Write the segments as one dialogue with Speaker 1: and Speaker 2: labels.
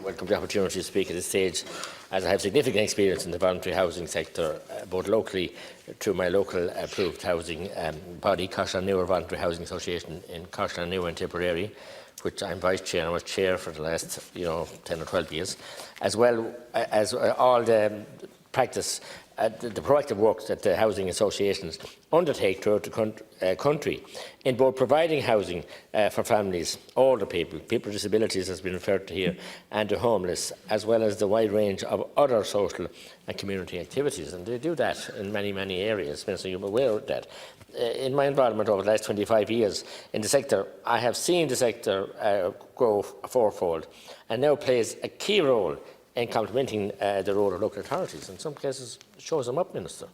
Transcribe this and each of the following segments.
Speaker 1: welcome the opportunity to speak at this stage, as I have significant experience in the voluntary housing sector, both locally through my local approved housing body, Carstlannewer Voluntary Housing Association in Carstlannewer and Tipperary, which I'm vice chair and was chair for the last 10 or 12 years, as well as all the practice, the proactive work that the housing associations undertake throughout the country in both providing housing for families, older people, people with disabilities has been referred to here, and the homeless, as well as the wide range of other social and community activities. And they do that in many, many areas, so you're aware of that. In my involvement over the last 25 years in the sector, I have seen the sector grow fourfold and now plays a key role in complementing the role of local authorities. In some cases, it shows them up, Minister,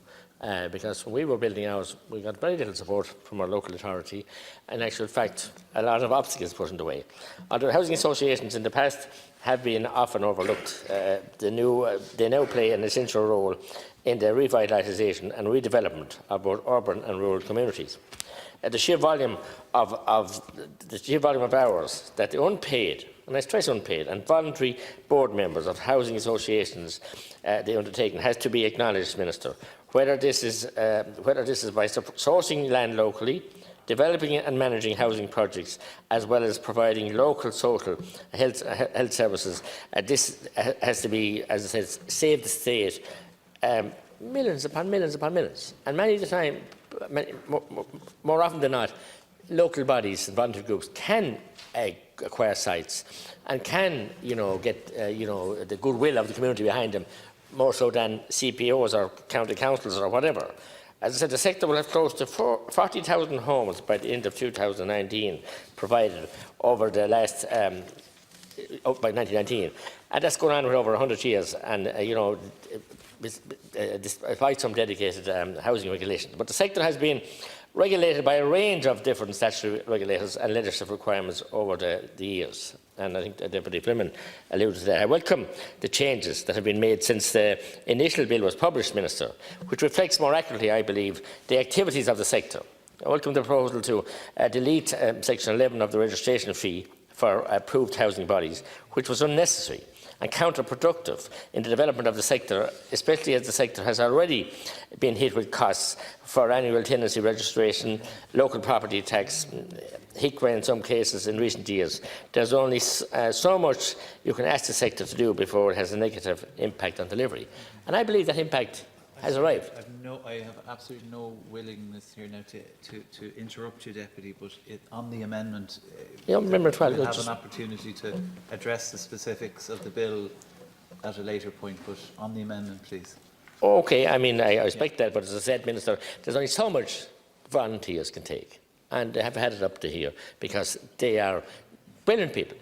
Speaker 1: because when we were building ours, we got very little support from our local authority, and in actual fact, a lot of obstacles put in the way. Other housing associations in the past have been often overlooked. They now play an essential role in the revitalisation and redevelopment of both urban and rural communities. The sheer volume of hours that the unpaid, and I stress unpaid, and voluntary board members of housing associations they undertaken has to be acknowledged, Minister. Whether this is by sourcing land locally, developing and managing housing projects, as well as providing local social health services, this has to be, as I said, save the state millions upon millions upon millions. And many of the time, more often than not, local bodies and voluntary groups can acquire sites and can, get the goodwill of the community behind them, more so than CPOs or county councils or whatever. As I said, the sector will have close to 40,000 homes by the end of 2019 provided over the last by 1919, and that's going on for over 100 years. And despite some dedicated housing regulations, but the sector has been regulated by a range of different statutory regulators and legislative requirements over the years. And I think Deputy Fleming alluded to that. I welcome the changes that have been made since the initial bill was published, Minister, which reflects more accurately, I believe, the activities of the sector. I welcome the proposal to delete Section 11 of the registration fee for approved housing bodies, which was unnecessary and counterproductive in the development of the sector, especially as the sector has already been hit with costs for annual tenancy registration, local property tax, HICWA in some cases in recent years. There's only so much you can ask the sector to do before it has a negative impact on delivery. And I believe that impact has arrived.
Speaker 2: I have absolutely no willingness here now to interrupt you, Deputy, but on the amendment, we'll have an opportunity to address the specifics of the bill at a later point, but on the amendment, please.
Speaker 1: Okay, I mean, I respect that, but as I said, Minister, there's only so much volunteers can take, and they have had it up to here because they are brilliant people.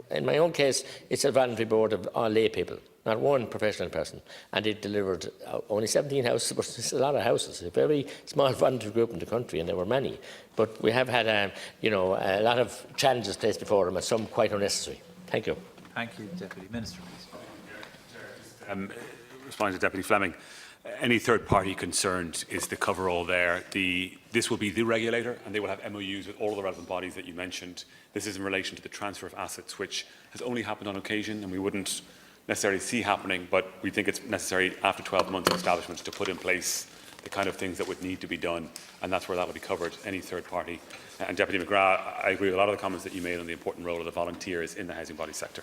Speaker 1: In my own case, it's a voluntary board of all lay people, not one professional person, and it delivered only 17 houses, but it's a lot of houses. A very small voluntary group in the country, and there were many. But we have had, a lot of challenges placed before them, and some quite unnecessary. Thank you.
Speaker 2: Thank you, Deputy Minister, please.
Speaker 3: Responding to Deputy Fleming, any third party concerned is the cover-all there. This will be the regulator, and they will have MOUs with all the relevant bodies that you mentioned. This is in relation to the transfer of assets, which has only happened on occasion, and we wouldn't necessarily see happening, but we think it's necessary after 12 months of establishment to put in place the kind of things that would need to be done, and that's where that will be covered, any third party. And Deputy McGrath, I agree with a lot of the comments that you made on the important role of the volunteers in the housing body sector.